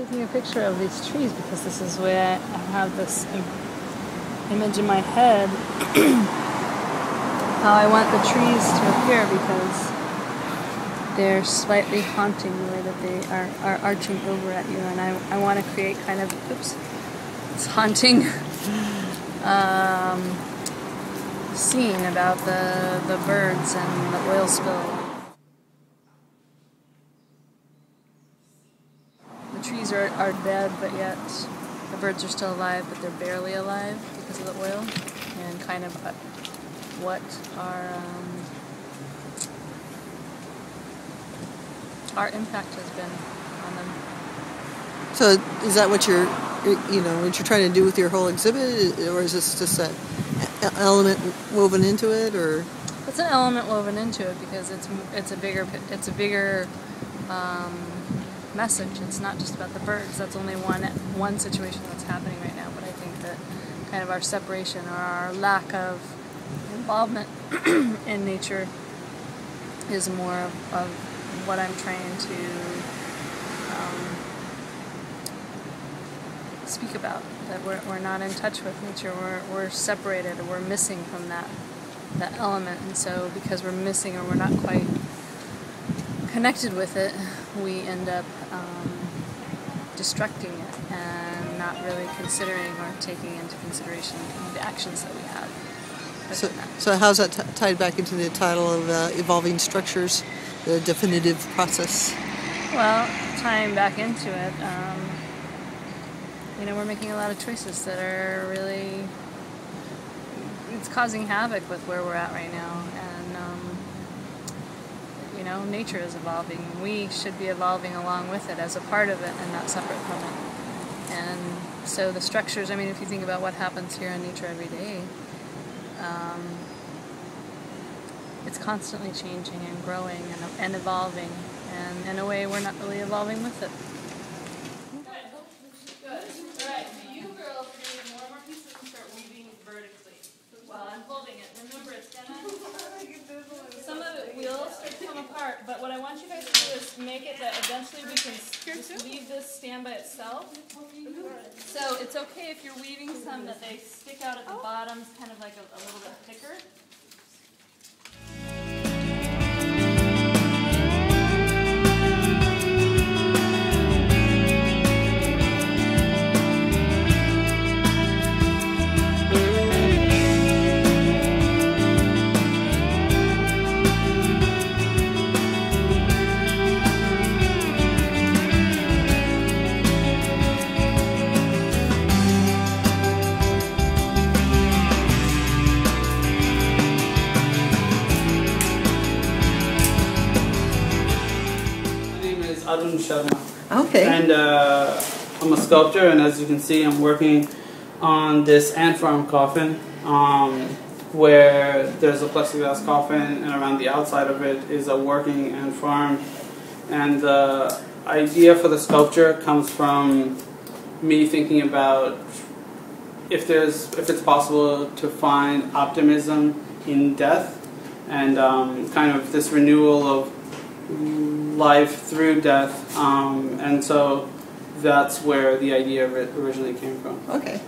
taking a picture of these trees because this is where I have this image in my head how I want the trees to appear, because they're slightly haunting the way that they are arching over at you, and I want to create kind of, oops, this haunting scene about the birds and the oil spill. The trees are dead, but yet the birds are still alive, but they're barely alive because of the oil, and kind of what our impact has been on them. So is that what you're trying to do with your whole exhibit, or is this just an element woven into it, or? It's an element woven into it because it's a bigger message. It's not just about the birds. That's only one situation that's happening right now. But I think that kind of our separation or our lack of involvement in nature is more of what I'm trying to speak about. That we're not in touch with nature. We're separated, or we're missing from that element. And so because we're missing, or we're not quite connected with it, we end up destructing it and not really considering or taking into consideration the actions that we have. So how's that tied back into the title of Evolving Structures, the definitive process? Well, tying back into it, we're making a lot of choices that are really, it's causing havoc with where we're at right now, and nature is evolving. We should be evolving along with it, as a part of it, and not separate from it. And so the structures, if you think about what happens here in nature every day, it's constantly changing and growing and evolving, and in a way we're not really evolving with it. Good. Alright, so you girls need more and more pieces and start weaving vertically while I'm holding it. Remember, it's gonna, some of it will start to come apart, but what I want you guys to do is make it that eventually we can just leave this stand by itself. So it's okay if you're weaving some that they stick out at the bottoms, kind of like a little bit thicker. Arun Sharma. Okay. And I'm a sculptor, and as you can see, I'm working on this ant farm coffin, where there's a plexiglass coffin, and around the outside of it is a working ant farm. And the idea for the sculpture comes from me thinking about if it's possible to find optimism in death, and kind of this renewal of life through death, and so that's where the idea of it originally came from. Okay.